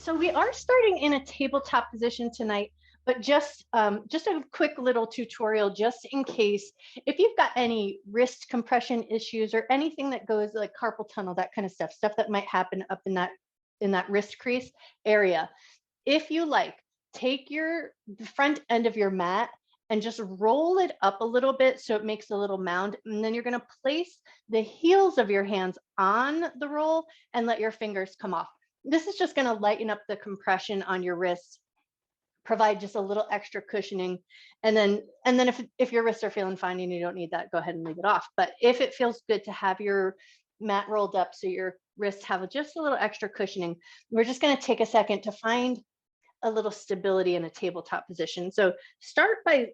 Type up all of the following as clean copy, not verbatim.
So we are starting in a tabletop position tonight, but just a quick little tutorial just in case if you've got any wrist compression issues or anything that goes like carpal tunnel, that kind of stuff that might happen up in that wrist crease area. If you like, take the front end of your mat and just roll it up a little bit so it makes a little mound. And then you're going to place the heels of your hands on the roll and let your fingers come off. This is just going to lighten up the compression on your wrists, provide just a little extra cushioning. And then if your wrists are feeling fine and you don't need that, go ahead and leave it off. But if it feels good to have your mat rolled up so your wrists have just a little extra cushioning, we're just going to take a second to find a little stability in a tabletop position. So start by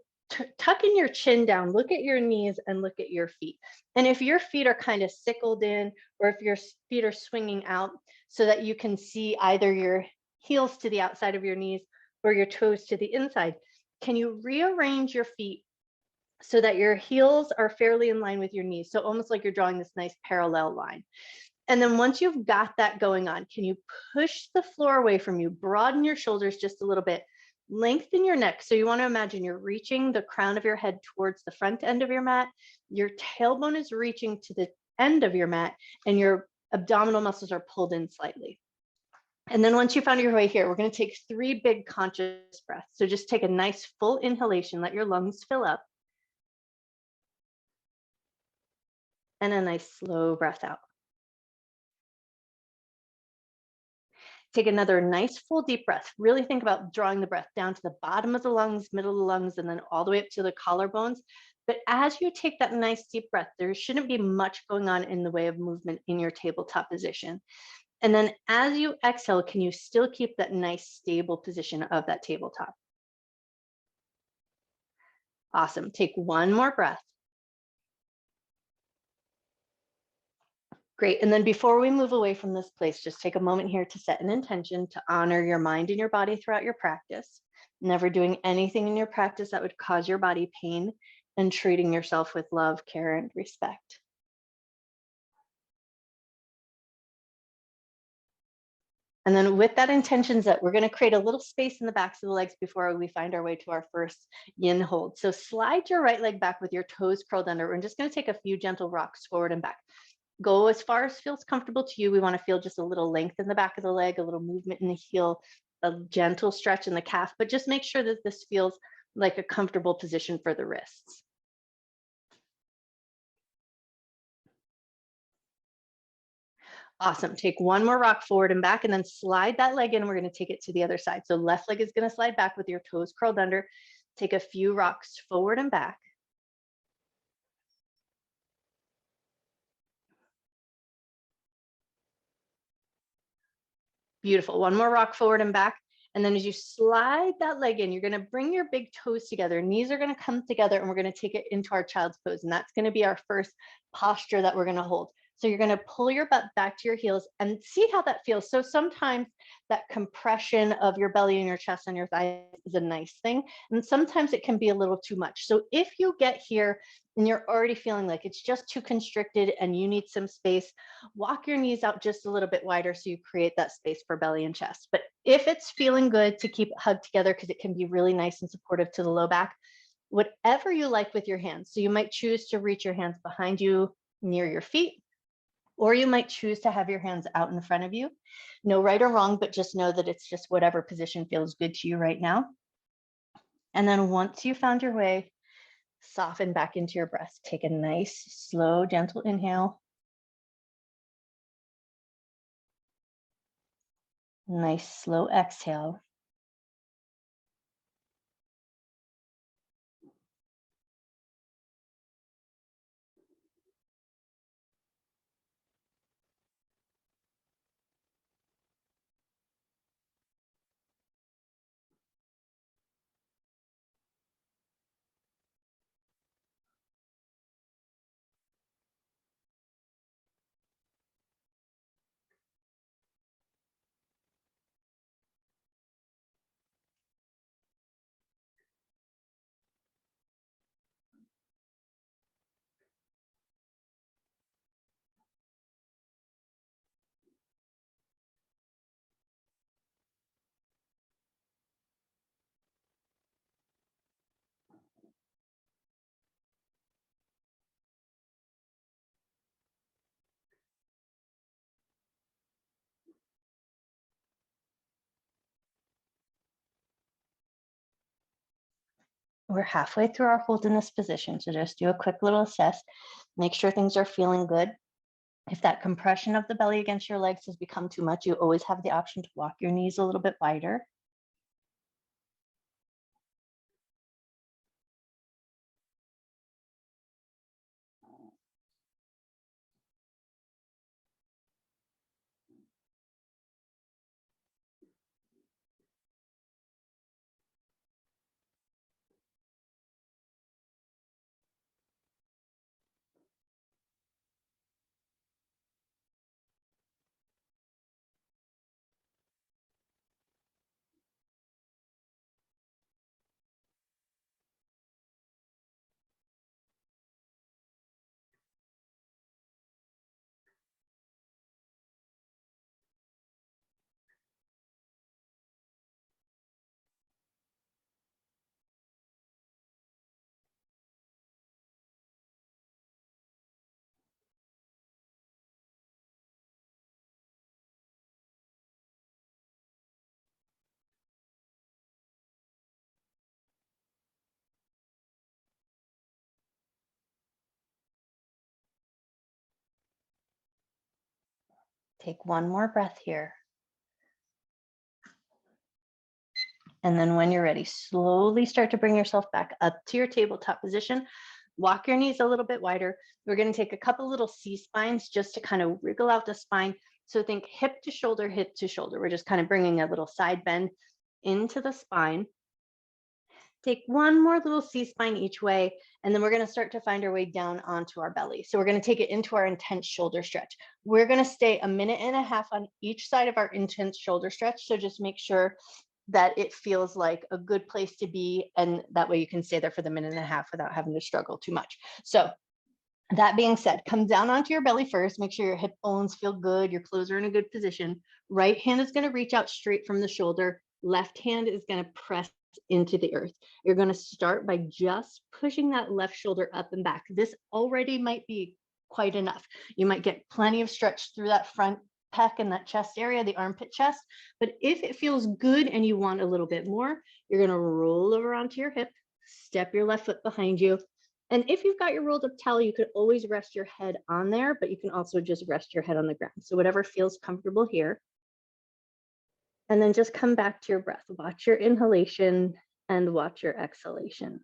tucking your chin down, look at your knees and look at your feet. And if your feet are kind of sickled in, or if your feet are swinging out so that you can see either your heels to the outside of your knees or your toes to the inside, can you rearrange your feet so that your heels are fairly in line with your knees? So almost like you're drawing this nice parallel line. And then once you've got that going on, can you push the floor away from you, broaden your shoulders just a little bit, lengthen your neck. So you want to imagine you're reaching the crown of your head towards the front end of your mat. Your tailbone is reaching to the end of your mat and your abdominal muscles are pulled in slightly. And then once you found your way here, we're going to take 3 big conscious breaths. So just take a nice full inhalation, let your lungs fill up. And a nice slow breath out. Take another nice full deep breath. Really think about drawing the breath down to the bottom of the lungs, middle of the lungs, and then all the way up to the collarbones. But as you take that nice deep breath, there shouldn't be much going on in the way of movement in your tabletop position. And then as you exhale, can you still keep that nice stable position of that tabletop? Awesome. Take one more breath. Great. And then before we move away from this place, just take a moment here to set an intention to honor your mind and your body throughout your practice, never doing anything in your practice that would cause your body pain, and treating yourself with love, care, and respect. And then with that intention set, we're going to create a little space in the backs of the legs before we find our way to our first yin hold. So slide your right leg back with your toes curled under. We're just going to take a few gentle rocks forward and back. Go as far as feels comfortable to you. We want to feel just a little length in the back of the leg, a little movement in the heel, a gentle stretch in the calf, but just make sure that this feels like a comfortable position for the wrists. Awesome. Take one more rock forward and back and then slide that leg in. We're going to take it to the other side. So left leg is going to slide back with your toes curled under. Take a few rocks forward and back. Beautiful. One more rock forward and back. And then as you slide that leg in, you're going to bring your big toes together. Knees are going to come together and we're going to take it into our child's pose. And that's going to be our first posture that we're going to hold. So you're going to pull your butt back to your heels and see how that feels. So sometimes that compression of your belly and your chest and your thighs is a nice thing. And sometimes it can be a little too much. So if you get here and you're already feeling like it's just too constricted and you need some space, walk your knees out just a little bit wider so you create that space for belly and chest. But if it's feeling good to keep it hugged together, because it can be really nice and supportive to the low back, whatever you like with your hands. So you might choose to reach your hands behind you near your feet, or you might choose to have your hands out in front of you. No right or wrong, but just know that it's just whatever position feels good to you right now. And then once you found your way, soften back into your breath. Take a nice, slow, gentle inhale. Nice, slow exhale. We're halfway through our hold in this position, so just do a quick little assess. Make sure things are feeling good. If that compression of the belly against your legs has become too much, you always have the option to walk your knees a little bit wider. Take one more breath here. And then when you're ready, slowly start to bring yourself back up to your tabletop position. Walk your knees a little bit wider. We're going to take a couple little C-spines just to kind of wriggle out the spine. So think hip to shoulder, hip to shoulder. We're just kind of bringing a little side bend into the spine. Take one more little C-spine each way, and then we're going to start to find our way down onto our belly. So we're going to take it into our intense shoulder stretch. We're going to stay a minute and a half on each side of our intense shoulder stretch. So just make sure that it feels like a good place to be. And that way you can stay there for the minute and a half without having to struggle too much. So that being said, come down onto your belly first. Make sure your hip bones feel good. Your clothes are in a good position. Right hand is going to reach out straight from the shoulder. Left hand is going to press into the earth. You're going to start by just pushing that left shoulder up and back. This already might be quite enough. You might get plenty of stretch through that front pec and that chest area, the armpit chest. But if it feels good and you want a little bit more, you're going to roll over onto your hip, step your left foot behind you. And if you've got your rolled up towel, you could always rest your head on there, but you can also just rest your head on the ground. So whatever feels comfortable here. And then just come back to your breath. Watch your inhalation and watch your exhalation.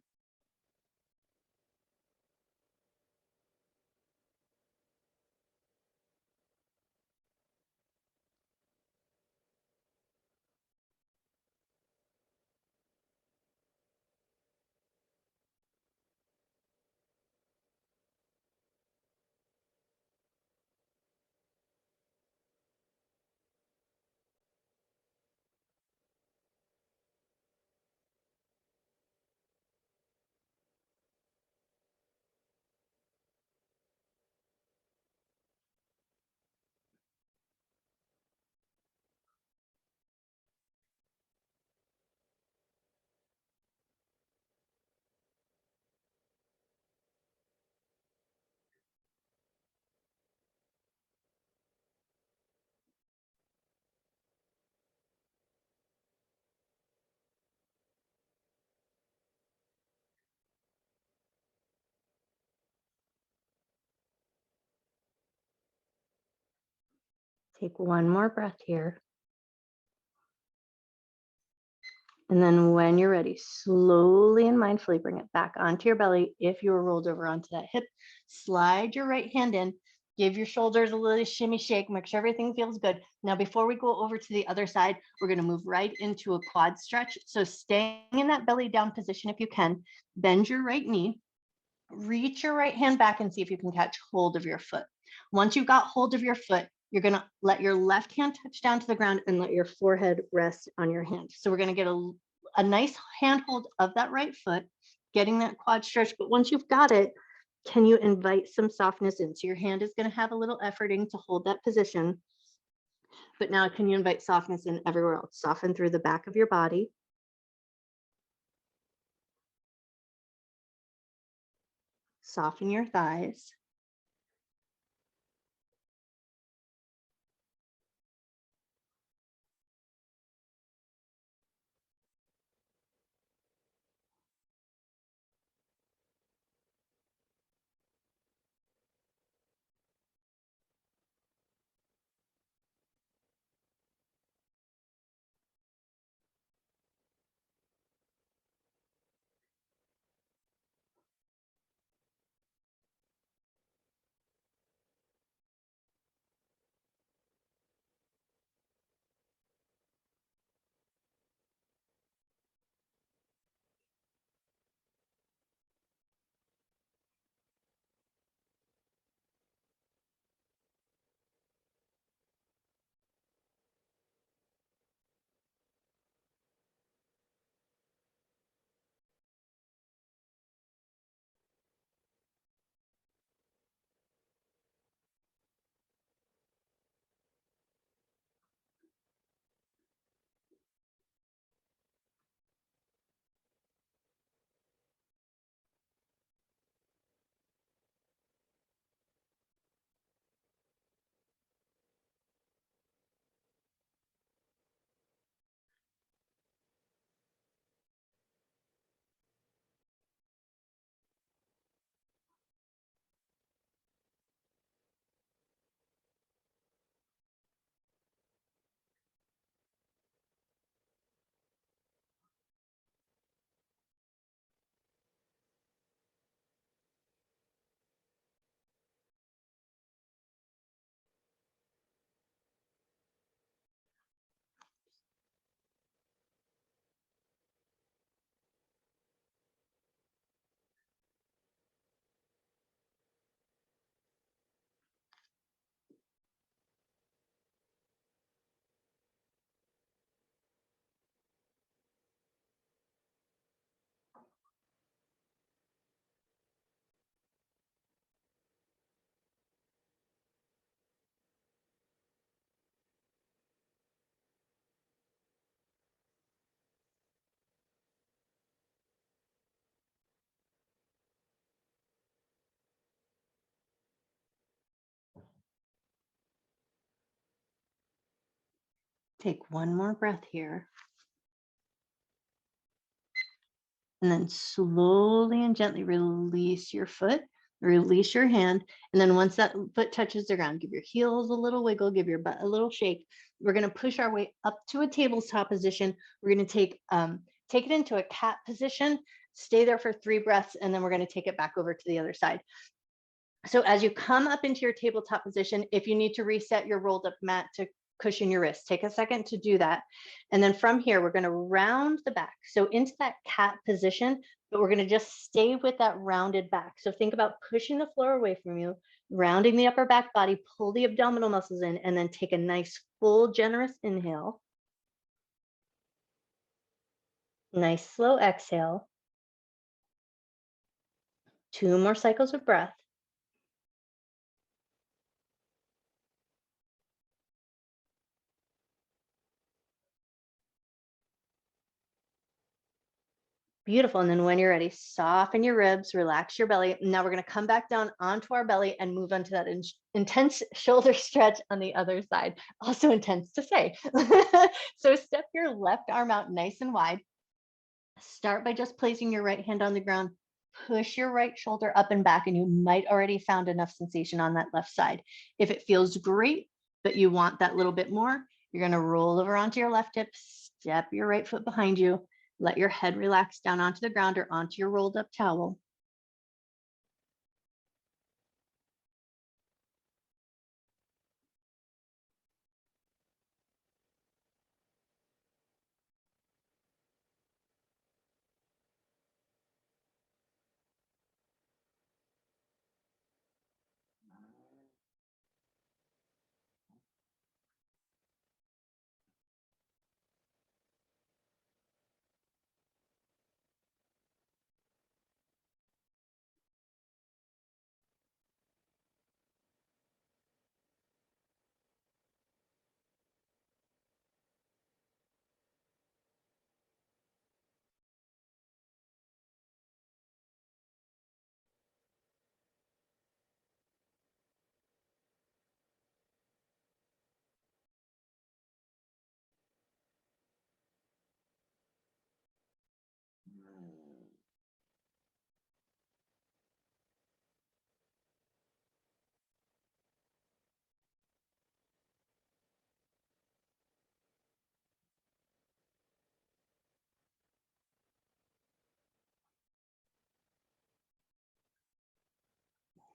Take one more breath here. And then when you're ready, slowly and mindfully bring it back onto your belly. If you were rolled over onto that hip, slide your right hand in, give your shoulders a little shimmy shake, make sure everything feels good. Now, before we go over to the other side, we're going to move right into a quad stretch. So staying in that belly down position if you can, bend your right knee, reach your right hand back and see if you can catch hold of your foot. Once you've got hold of your foot, you're going to let your left hand touch down to the ground and let your forehead rest on your hand. So we're going to get a nice handhold of that right foot, getting that quad stretch. But once you've got it, can you invite some softness in? So your hand is going to have a little efforting to hold that position. But now can you invite softness in everywhere else? Soften through the back of your body. Soften your thighs. Take one more breath here. And then slowly and gently release your foot, release your hand. And then once that foot touches the ground, give your heels a little wiggle, give your butt a little shake. We're going to push our way up to a tabletop position. We're going to take it into a cat position, stay there for 3 breaths, and then we're going to take it back over to the other side. So as you come up into your tabletop position, if you need to reset your rolled up mat to cushion your wrist, take a second to do that. And then from here, we're going to round the back. So into that cat position, but we're going to just stay with that rounded back. So think about pushing the floor away from you, rounding the upper back body, pull the abdominal muscles in, and then take a nice full generous inhale. Nice slow exhale. 2 more cycles of breath. Beautiful. And then when you're ready, soften your ribs, relax your belly. Now we're going to come back down onto our belly and move onto that intense shoulder stretch on the other side. Also intense to say. So step your left arm out nice and wide. Start by just placing your right hand on the ground. Push your right shoulder up and back, and you might already found enough sensation on that left side. If it feels great, but you want that little bit more, you're going to roll over onto your left hip, step your right foot behind you. Let your head relax down onto the ground or onto your rolled up towel.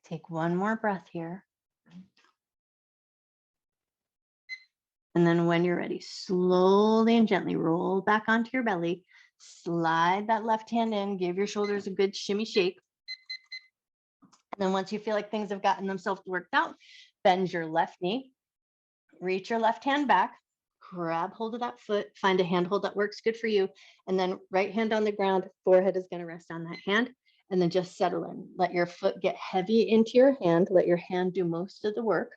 Take one more breath here. And then when you're ready, slowly and gently roll back onto your belly. Slide that left hand in, give your shoulders a good shimmy shake. And then once you feel like things have gotten themselves worked out, bend your left knee, reach your left hand back, grab hold of that foot, find a handhold that works good for you. And then right hand on the ground, forehead is going to rest on that hand. And then just settle in. Let your foot get heavy into your hand. Let your hand do most of the work.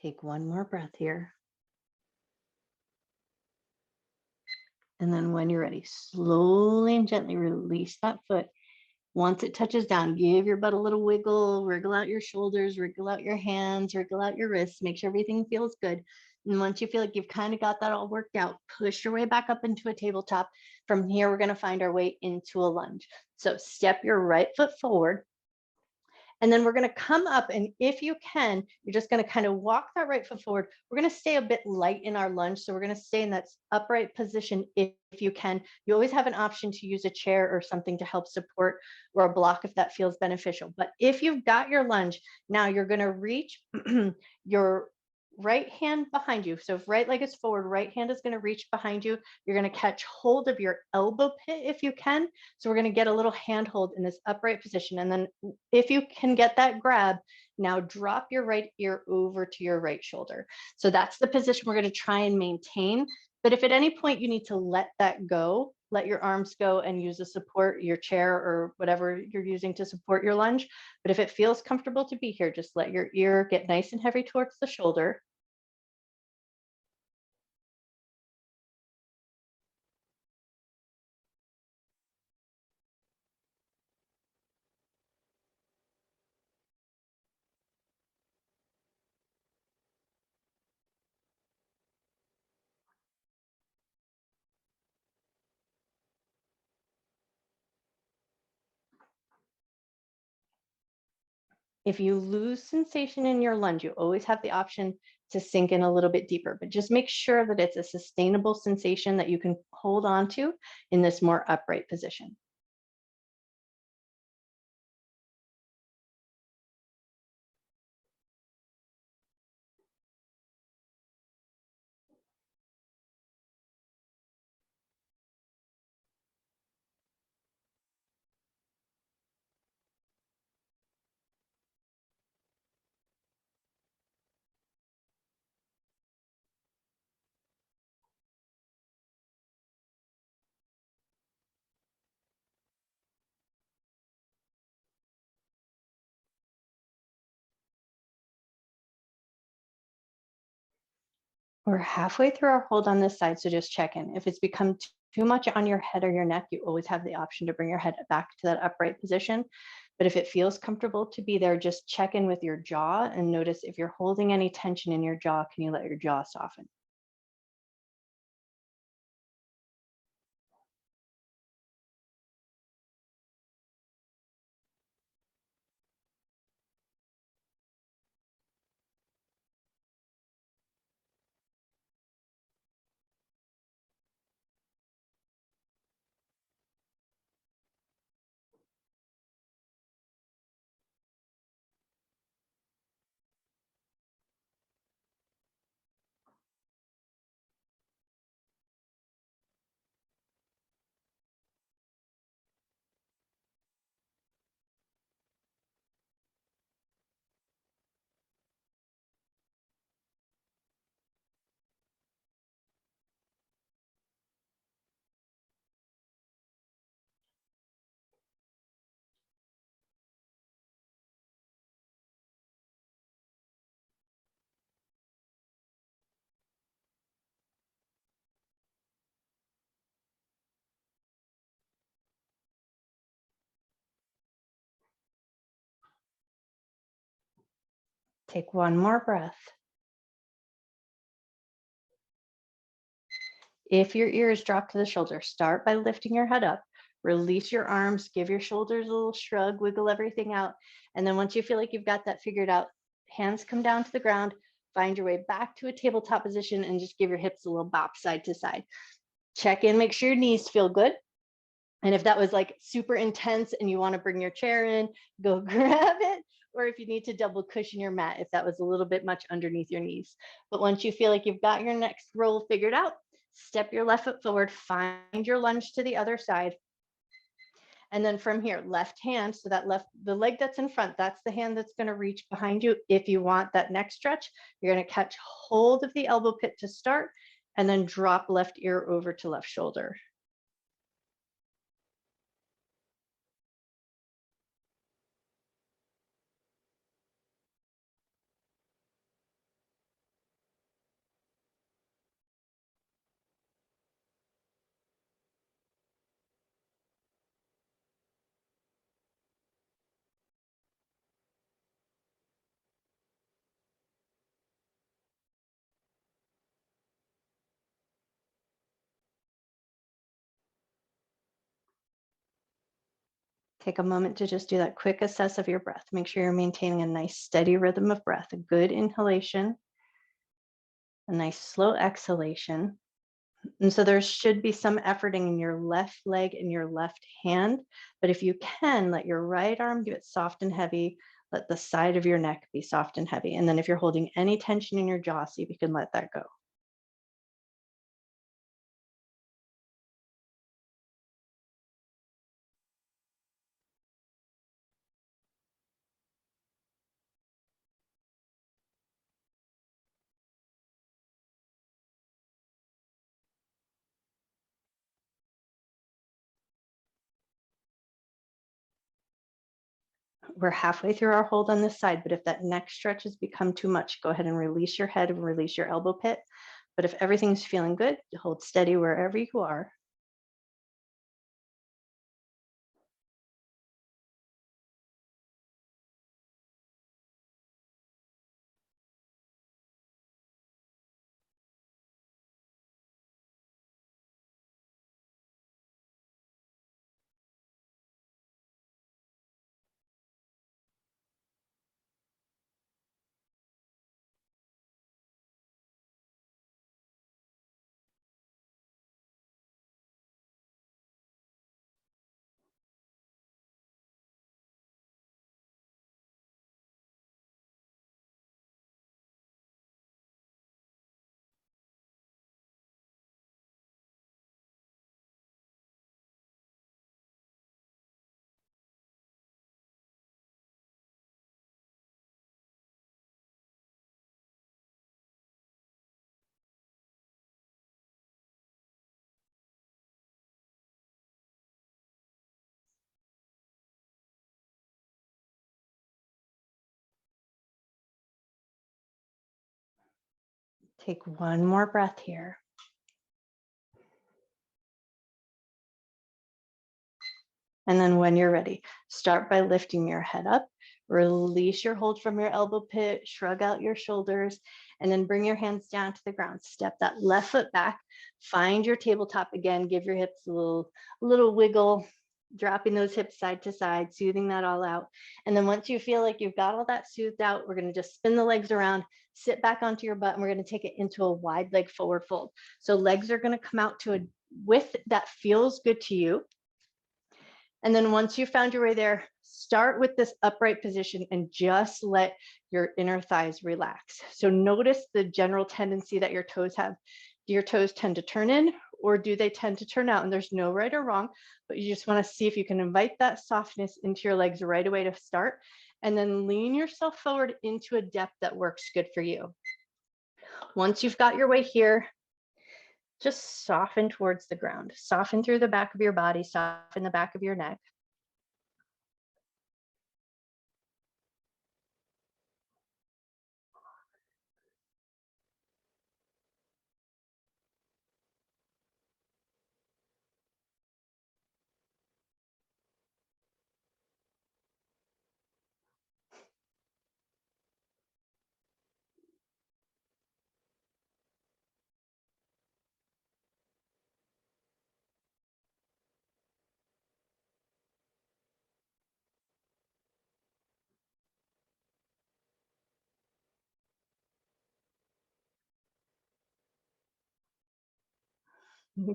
Take one more breath here. And then when you're ready, slowly and gently release that foot. Once it touches down, give your butt a little wiggle, wriggle out your shoulders, wriggle out your hands, wriggle out your wrists, make sure everything feels good. And once you feel like you've kind of got that all worked out, push your way back up into a tabletop. From here, we're going to find our way into a lunge. So step your right foot forward. And then we're going to come up, and if you can, you're just going to kind of walk that right foot forward. We're going to stay a bit light in our lunge. So we're going to stay in that upright position if you can. You always have an option to use a chair or something to help support, or a block if that feels beneficial. But if you've got your lunge, now you're going to reach your right hand behind you. So if right leg is forward, right hand is going to reach behind you. You're going to catch hold of your elbow pit if you can. So we're going to get a little handhold in this upright position. And then if you can get that grab, now drop your right ear over to your right shoulder. So that's the position we're going to try and maintain. But if at any point you need to let that go, let your arms go and use a support, your chair or whatever you're using to support your lunge. But if it feels comfortable to be here, just let your ear get nice and heavy towards the shoulder. If you lose sensation in your lunge, you always have the option to sink in a little bit deeper, but just make sure that it's a sustainable sensation that you can hold on to in this more upright position. We're halfway through our hold on this side, so just check in. If it's become too much on your head or your neck, you always have the option to bring your head back to that upright position. But if it feels comfortable to be there, just check in with your jaw and notice if you're holding any tension in your jaw, can you let your jaw soften? Take one more breath. If your ears drop to the shoulder, start by lifting your head up, release your arms, give your shoulders a little shrug, wiggle everything out. And then once you feel like you've got that figured out, hands come down to the ground, find your way back to a tabletop position and just give your hips a little bop side to side. Check in, make sure your knees feel good. And if that was like super intense and you want to bring your chair in, go grab it. Or if you need to double cushion your mat, if that was a little bit much underneath your knees. But once you feel like you've got your next roll figured out, step your left foot forward, find your lunge to the other side. And then from here, left hand, so that the leg that's in front, that's the hand that's going to reach behind you. If you want that next stretch, you're going to catch hold of the elbow pit to start and then drop left ear over to left shoulder. Take a moment to just do that quick assess of your breath. Make sure you're maintaining a nice steady rhythm of breath, a good inhalation, a nice slow exhalation. And so there should be some efforting in your left leg and your left hand. But if you can, let your right arm get soft and heavy. Let the side of your neck be soft and heavy. And then if you're holding any tension in your jaw, see if you can let that go. We're halfway through our hold on this side, but if that neck stretch has become too much, go ahead and release your head and release your elbow pit. But if everything's feeling good, hold steady wherever you are. Take one more breath here. And then when you're ready, start by lifting your head up, release your hold from your elbow pit, shrug out your shoulders, and then bring your hands down to the ground. Step that left foot back, find your tabletop again, give your hips a little wiggle, dropping those hips side to side, soothing that all out. And then once you feel like you've got all that soothed out, we're gonna just spin the legs around, sit back onto your butt, and we're gonna take it into a wide leg forward fold. So legs are gonna come out to a width that feels good to you. And then once you found your way there, start with this upright position and just let your inner thighs relax. So notice the general tendency that your toes have. Do your toes tend to turn in or do they tend to turn out? And there's no right or wrong, but you just want to see if you can invite that softness into your legs right away to start. And then lean yourself forward into a depth that works good for you. Once you've got your way here, just soften towards the ground. Soften through the back of your body, soften the back of your neck.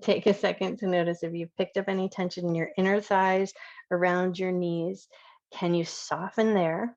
Take a second to notice if you've picked up any tension in your inner thighs, around your knees. Can you soften there?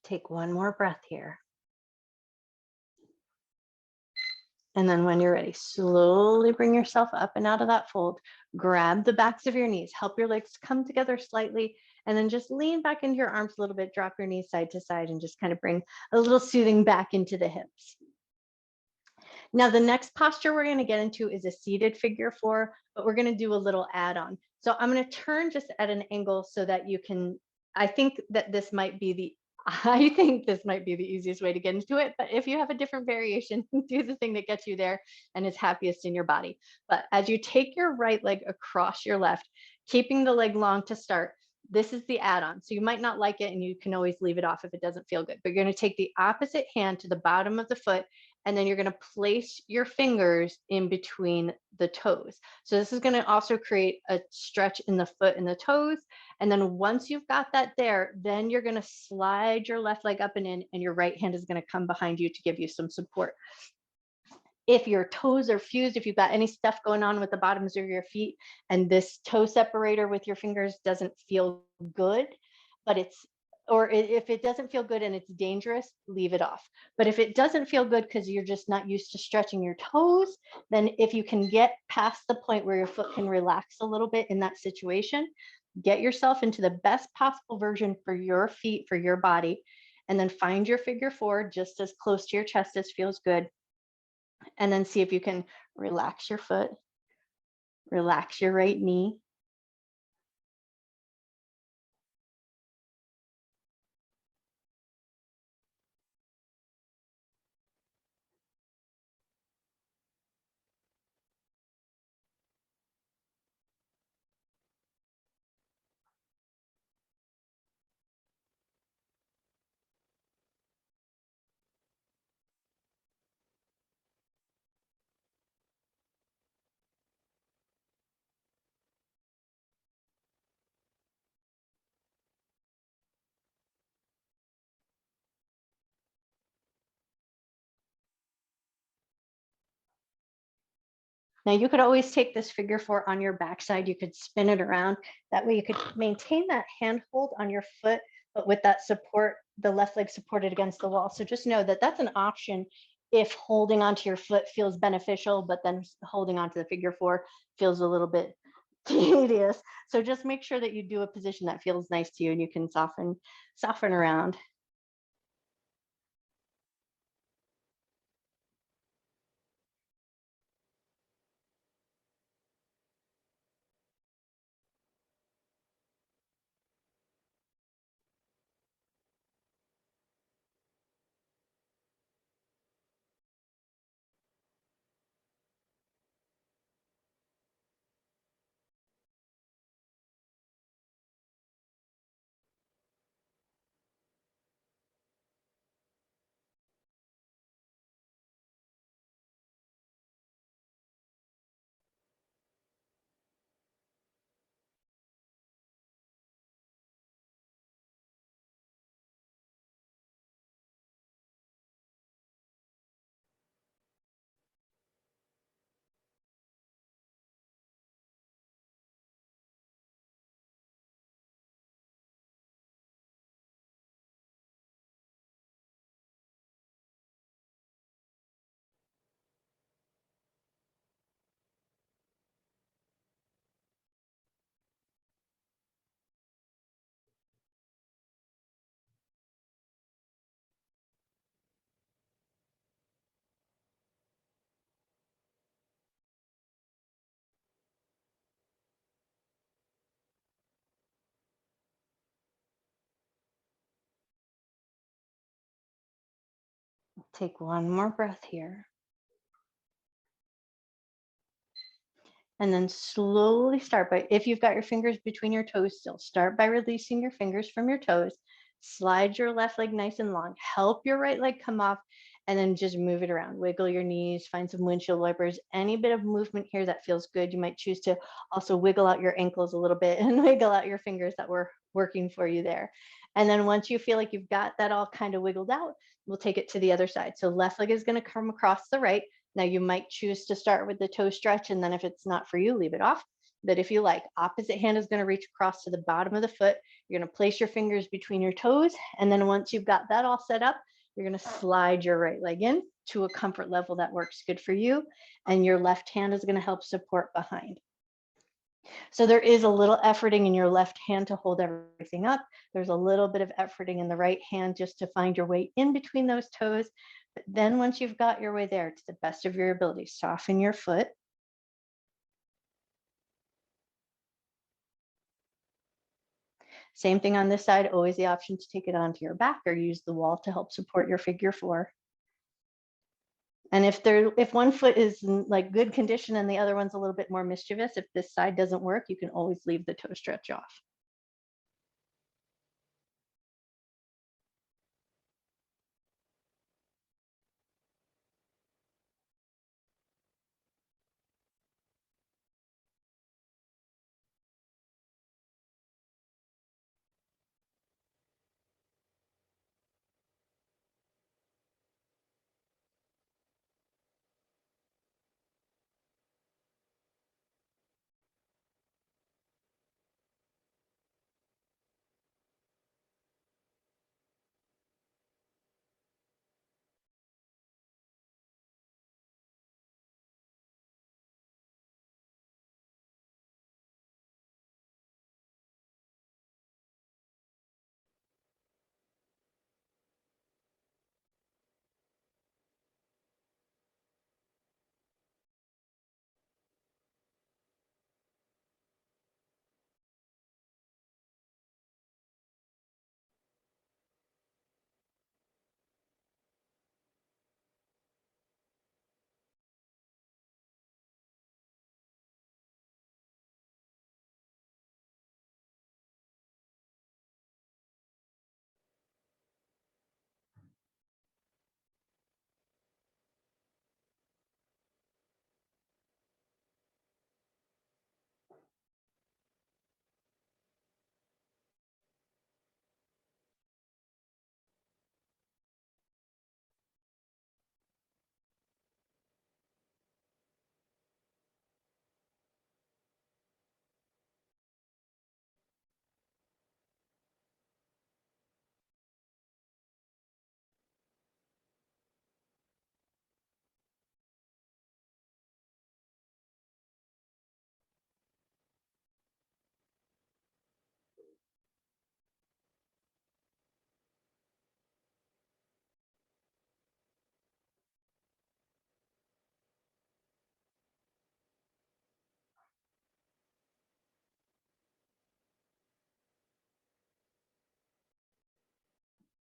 Take one more breath here. And then when you're ready, slowly bring yourself up and out of that fold. Grab the backs of your knees, help your legs come together slightly, and then just lean back into your arms a little bit, drop your knees side to side, and just kind of bring a little soothing back into the hips. Now, the next posture we're going to get into is a seated figure four, but we're going to do a little add-on. So I'm going to turn just at an angle so that you can, I think this might be the easiest way to get into it. But if you have a different variation, do the thing that gets you there and is happiest in your body. But as you take your right leg across your left, keeping the leg long to start, this is the add-on. So you might not like it and you can always leave it off if it doesn't feel good. But you're going to take the opposite hand to the bottom of the foot, and then you're going to place your fingers in between the toes. So this is going to also create a stretch in the foot and the toes. And then once you've got that there, then you're going to slide your left leg up and in, and your right hand is going to come behind you to give you some support. If your toes are fused, if you've got any stuff going on with the bottoms of your feet and this toe separator with your fingers doesn't feel good, but if it doesn't feel good and it's dangerous, leave it off. But if it doesn't feel good because you're just not used to stretching your toes, then if you can get past the point where your foot can relax a little bit in that situation, get yourself into the best possible version for your feet, for your body, and then find your figure four just as close to your chest as feels good. And then see if you can relax your foot, relax your right knee. Now you could always take this figure four on your backside. You could spin it around. That way you could maintain that handhold on your foot, but with that support, the left leg supported against the wall. So just know that that's an option if holding onto your foot feels beneficial, but then holding onto the figure four feels a little bit tedious. So just make sure that you do a position that feels nice to you and you can soften around. Take one more breath here. And then slowly start by, if you've got your fingers between your toes still, start by releasing your fingers from your toes. Slide your left leg nice and long. Help your right leg come off and then just move it around. Wiggle your knees, find some windshield wipers, any bit of movement here that feels good. You might choose to also wiggle out your ankles a little bit and wiggle out your fingers that were working for you there. And then once you feel like you've got that all kind of wiggled out, we'll take it to the other side. So left leg is going to come across the right. Now you might choose to start with the toe stretch, and then if it's not for you, leave it off. But if you like, opposite hand is going to reach across to the bottom of the foot. You're going to place your fingers between your toes. And then once you've got that all set up, you're going to slide your right leg in to a comfort level that works good for you. And your left hand is going to help support behind. So there is a little efforting in your left hand to hold everything up. There's a little bit of efforting in the right hand just to find your way in between those toes. But then once you've got your way there, to the best of your ability, soften your foot. Same thing on this side, always the option to take it onto your back or use the wall to help support your figure four. And if one foot is in like good condition and the other one's a little bit more mischievous, if this side doesn't work, you can always leave the toe stretch off.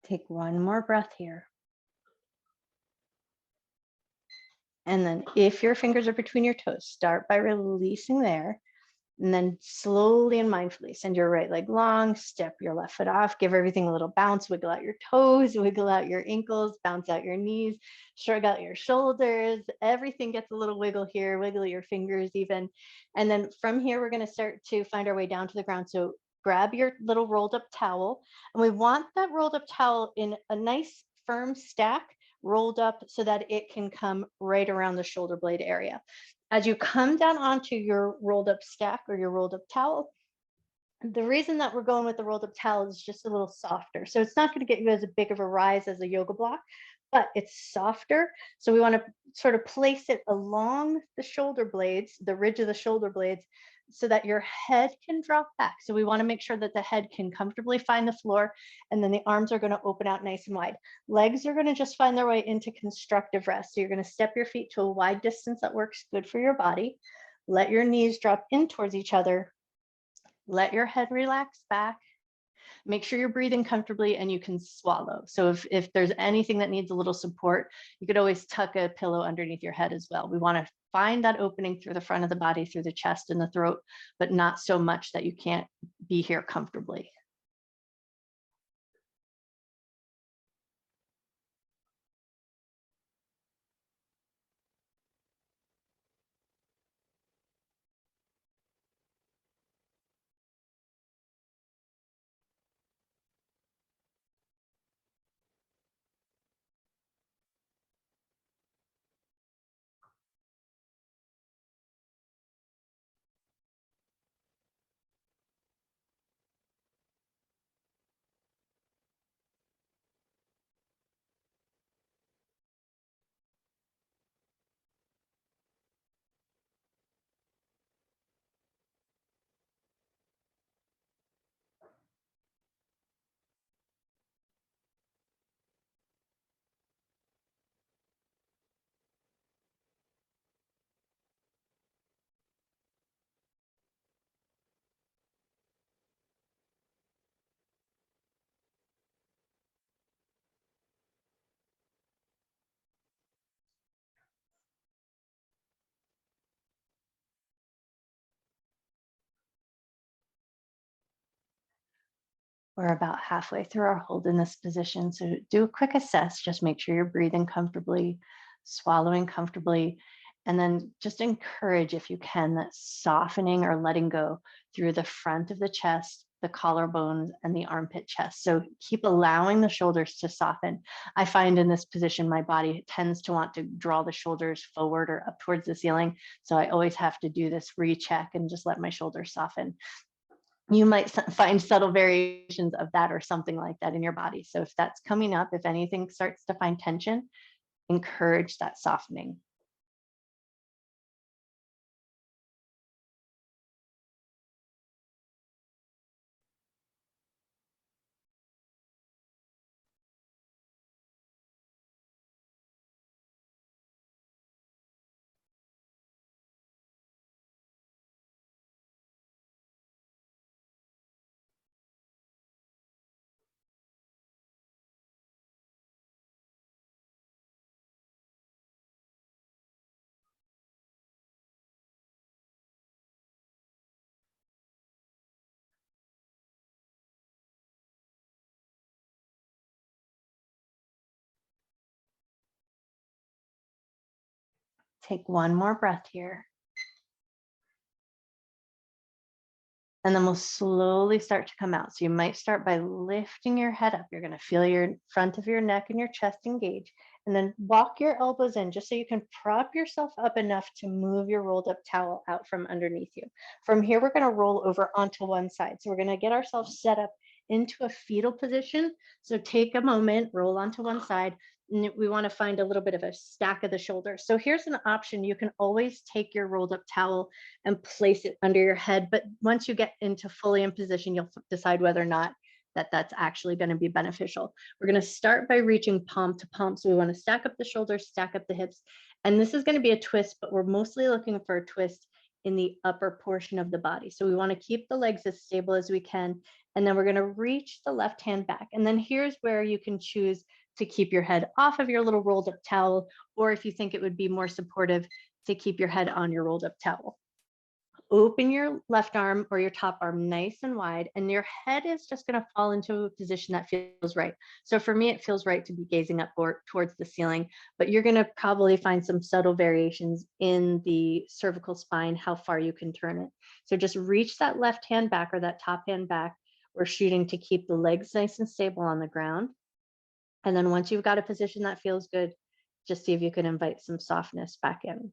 Take one more breath here. And then if your fingers are between your toes, start by releasing there. And then slowly and mindfully send your right leg long, step your left foot off, give everything a little bounce, wiggle out your toes, wiggle out your ankles, bounce out your knees, shrug out your shoulders. Everything gets a little wiggle here, wiggle your fingers even. And then from here, we're going to start to find our way down to the ground. So grab your little rolled up towel. And we want that rolled up towel in a nice firm stack, rolled up so that it can come right around the shoulder blade area. As you come down onto your rolled up stack or your rolled up towel, the reason that we're going with the rolled up towel is just a little softer. So it's not going to get you as big of a rise as a yoga block, but it's softer. So we want to sort of place it along the shoulder blades, the ridge of the shoulder blades, so that your head can drop back. So we want to make sure that the head can comfortably find the floor, and then the arms are going to open out nice and wide. Legs are going to just find their way into constructive rest. So you're going to step your feet to a wide distance that works good for your body. Let your knees drop in towards each other. Let your head relax back. Make sure you're breathing comfortably and you can swallow. So if there's anything that needs a little support, you could always tuck a pillow underneath your head as well. We want to find that opening through the front of the body, through the chest and the throat, but not so much that you can't be here comfortably. We're about halfway through our hold in this position. So do a quick assess, just make sure you're breathing comfortably, swallowing comfortably, and then just encourage, if you can, that softening or letting go through the front of the chest, the collarbones, and the armpit chest. So keep allowing the shoulders to soften. I find in this position, my body tends to want to draw the shoulders forward or up towards the ceiling. So I always have to do this recheck and just let my shoulders soften. You might find subtle variations of that or something like that in your body. So if that's coming up, if anything starts to find tension, encourage that softening. Take one more breath here. And then we'll slowly start to come out. So you might start by lifting your head up. You're going to feel your front of your neck and your chest engage. And then walk your elbows in just so you can prop yourself up enough to move your rolled up towel out from underneath you. From here, we're going to roll over onto one side. So we're going to get ourselves set up into a fetal position. So take a moment, roll onto one side. And we want to find a little bit of a stack of the shoulders. So here's an option. You can always take your rolled up towel and place it under your head. But once you get into fully in position, you'll decide whether or not that's actually going to be beneficial. We're going to start by reaching palm to palm. So we want to stack up the shoulders, stack up the hips. And this is going to be a twist, but we're mostly looking for a twist in the upper portion of the body. So we want to keep the legs as stable as we can. And then we're going to reach the left hand back. And then here's where you can choose to keep your head off of your little rolled up towel, or if you think it would be more supportive, to keep your head on your rolled up towel. Open your left arm or your top arm nice and wide, and your head is just going to fall into a position that feels right. So for me, it feels right to be gazing up towards the ceiling, but you're going to probably find some subtle variations in the cervical spine, how far you can turn it. So just reach that left hand back or that top hand back. We're shooting to keep the legs nice and stable on the ground. And then once you've got a position that feels good, just see if you can invite some softness back in.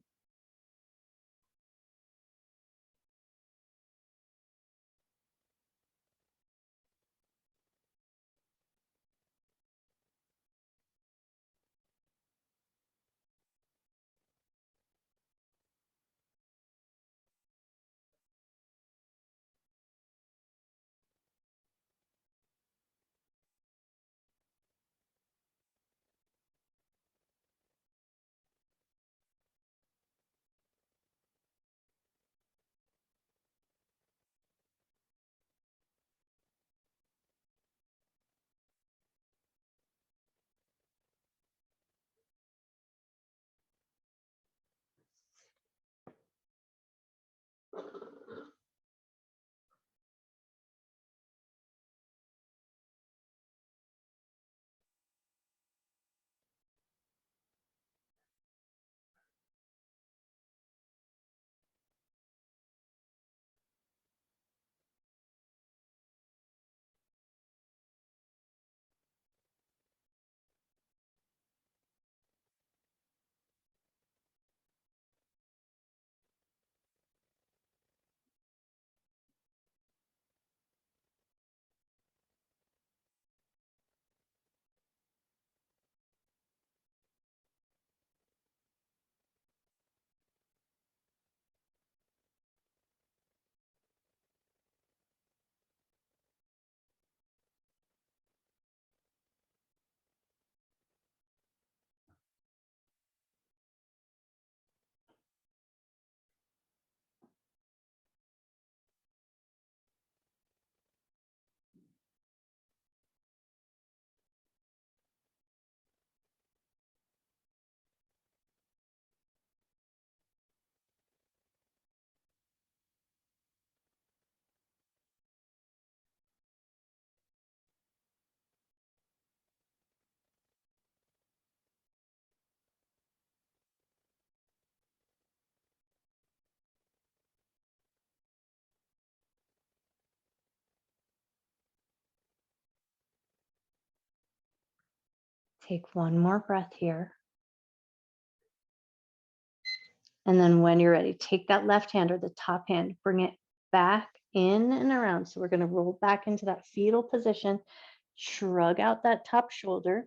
Take one more breath here. And then when you're ready, take that left hand or the top hand, bring it back in and around. So we're going to roll back into that fetal position, shrug out that top shoulder.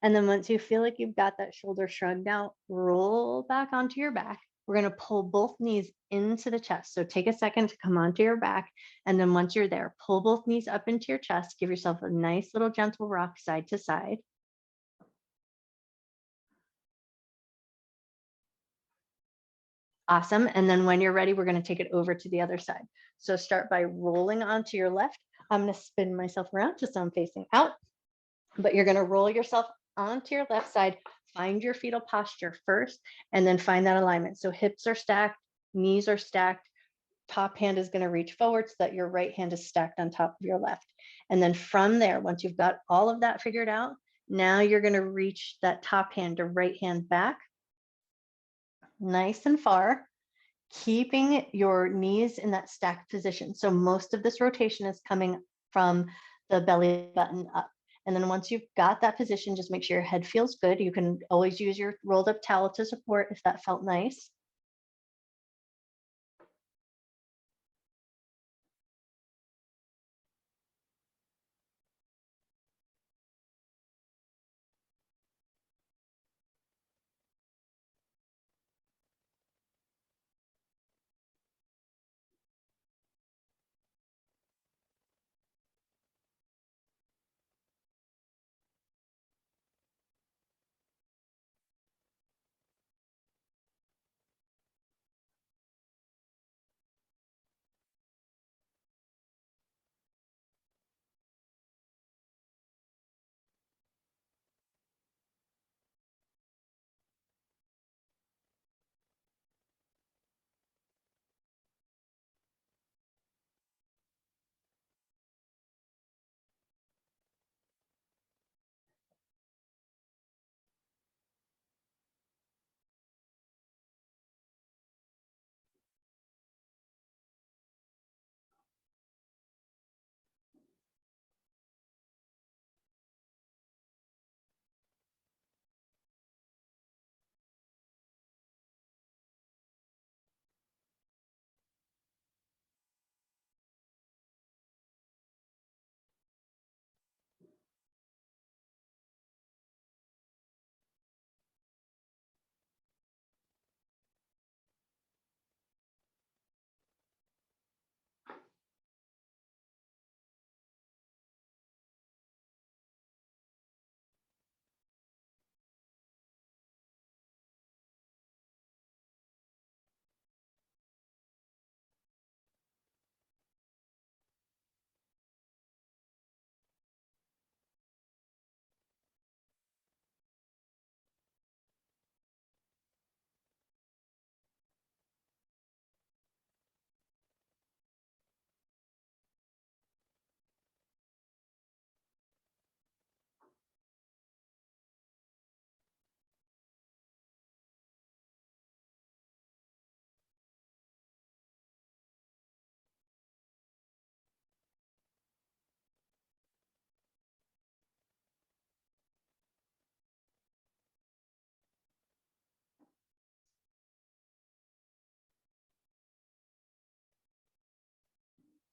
And then once you feel like you've got that shoulder shrugged out, roll back onto your back. We're going to pull both knees into the chest. So take a second to come onto your back. And then once you're there, pull both knees up into your chest. Give yourself a nice little gentle rock side to side. Awesome. And then when you're ready, we're going to take it over to the other side. So start by rolling onto your left. I'm going to spin myself around just so I'm facing out, but you're going to roll yourself onto your left side. Find your fetal posture first, and then find that alignment. So hips are stacked, knees are stacked. Top hand is going to reach forward so that your right hand is stacked on top of your left. And then from there, once you've got all of that figured out, now you're going to reach that top hand to right hand back, nice and far, keeping your knees in that stacked position. So most of this rotation is coming from the belly button up. And then once you've got that position, just make sure your head feels good. You can always use your rolled up towel to support if that felt nice.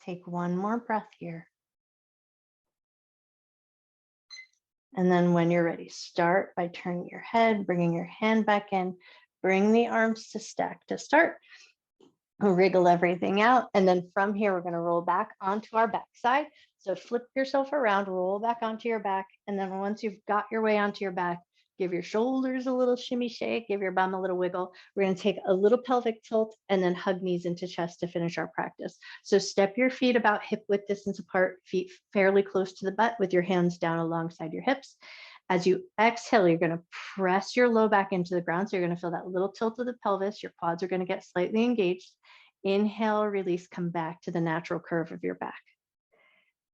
Take one more breath here. And then when you're ready, start by turning your head, bringing your hand back in, bring the arms to stack to start. Wriggle everything out. And then from here, we're going to roll back onto our back side. So flip yourself around, roll back onto your back. And then once you've got your way onto your back, give your shoulders a little shimmy shake, give your bum a little wiggle. We're going to take a little pelvic tilt and then hug knees into chest to finish our practice. So step your feet about hip width distance apart, feet fairly close to the butt with your hands down alongside your hips. As you exhale, you're going to press your low back into the ground. So you're going to feel that little tilt of the pelvis. Your quads are going to get slightly engaged. Inhale, release, come back to the natural curve of your back.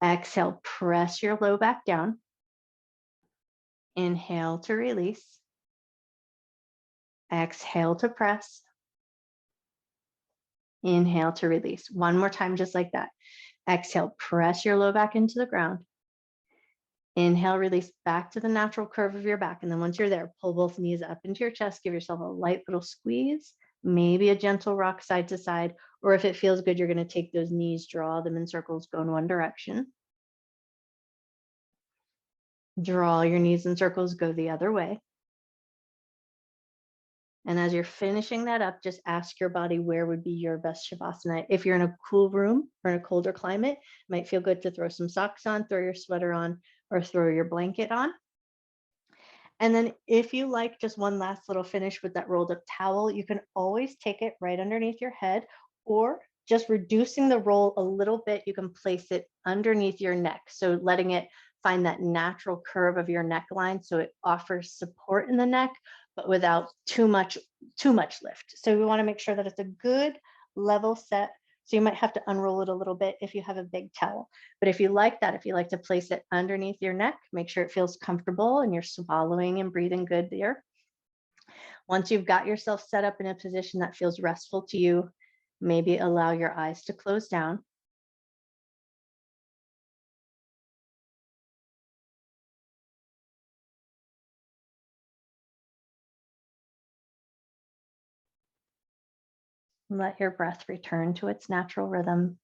Exhale, press your low back down. Inhale to release. Exhale to press. Inhale to release. One more time, just like that. Exhale, press your low back into the ground. Inhale, release back to the natural curve of your back. And then once you're there, pull both knees up into your chest, give yourself a light little squeeze, maybe a gentle rock side to side, or if it feels good, you're going to take those knees, draw them in circles, go in one direction. Draw your knees in circles, go the other way. And as you're finishing that up, just ask your body where would be your best Shavasana. If you're in a cool room or in a colder climate, it might feel good to throw some socks on, throw your sweater on, or throw your blanket on. And then if you like just one last little finish with that rolled up towel, you can always take it right underneath your head, or just reducing the roll a little bit, you can place it underneath your neck. So letting it find that natural curve of your neckline so it offers support in the neck, but without too much lift. So we want to make sure that it's a good level set. So you might have to unroll it a little bit if you have a big towel. But if you like that, if you like to place it underneath your neck, make sure it feels comfortable and you're swallowing and breathing good there. Once you've got yourself set up in a position that feels restful to you, maybe allow your eyes to close down. Let your breath return to its natural rhythm.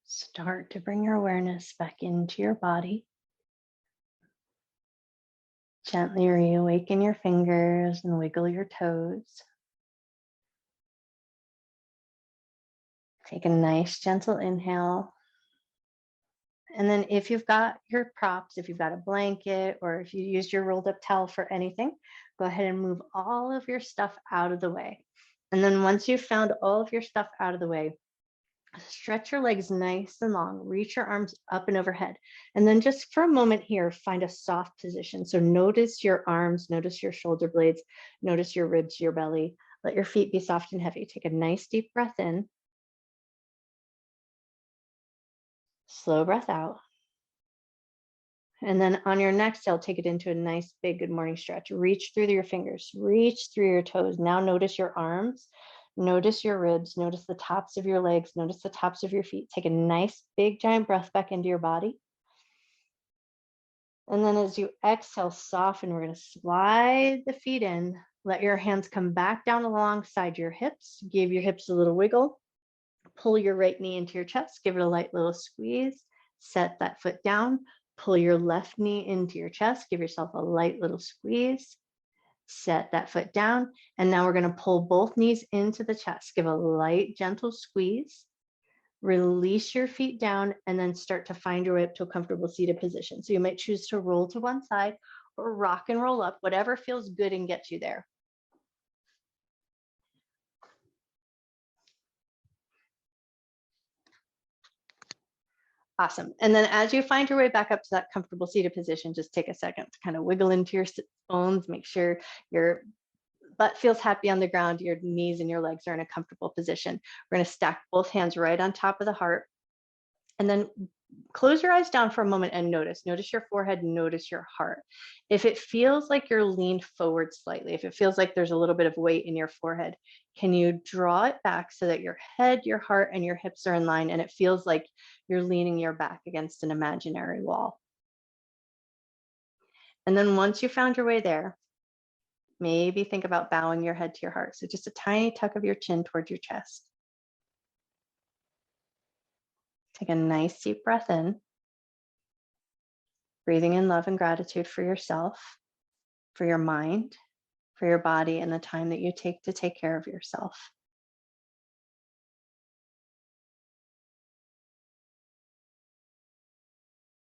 Start to bring your awareness back into your body. Gently reawaken your fingers and wiggle your toes. Take a nice gentle inhale. And then if you've got your props, if you've got a blanket or if you use your rolled up towel for anything, go ahead and move all of your stuff out of the way. And then once you've found all of your stuff out of the way, stretch your legs nice and long, reach your arms up and overhead. And then just for a moment here, find a soft position. So notice your arms, notice your shoulder blades, notice your ribs, your belly. Let your feet be soft and heavy. Take a nice deep breath in. Slow breath out. And then on your next exhale, take it into a nice big good morning stretch. Reach through your fingers, reach through your toes. Now notice your arms, notice your ribs, notice the tops of your legs, notice the tops of your feet. Take a nice big giant breath back into your body. And then as you exhale, soften. We're going to slide the feet in. Let your hands come back down alongside your hips. Give your hips a little wiggle. Pull your right knee into your chest. Give it a light little squeeze. Set that foot down. Pull your left knee into your chest. Give yourself a light little squeeze. Set that foot down. And now we're going to pull both knees into the chest. Give a light, gentle squeeze. Release your feet down and then start to find your way up to a comfortable seated position. So you might choose to roll to one side or rock and roll up, whatever feels good and gets you there. Awesome. And then as you find your way back up to that comfortable seated position, just take a second to kind of wiggle into your bones, make sure your butt feels happy on the ground, your knees and your legs are in a comfortable position. We're going to stack both hands right on top of the heart. And then close your eyes down for a moment and notice your forehead, notice your heart. If it feels like you're leaned forward slightly, if it feels like there's a little bit of weight in your forehead, can you draw it back so that your head, your heart, and your hips are in line and it feels like you're leaning your back against an imaginary wall? And then once you found your way there, maybe think about bowing your head to your heart. So just a tiny tuck of your chin towards your chest. Take a nice deep breath in, breathing in love and gratitude for yourself, for your mind, for your body, and the time that you take to take care of yourself.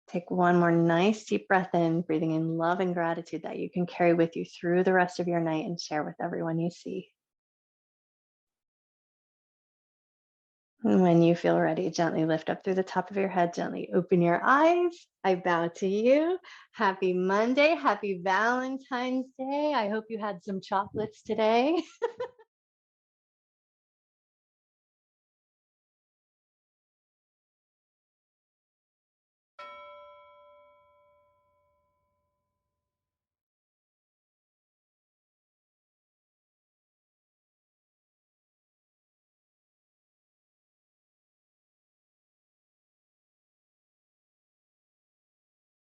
Take one more nice deep breath in, breathing in love and gratitude that you can carry with you through the rest of your night and share with everyone you see. And when you feel ready, gently lift up through the top of your head, gently open your eyes. I bow to you. Happy Monday. Happy Valentine's Day. I hope you had some chocolates today.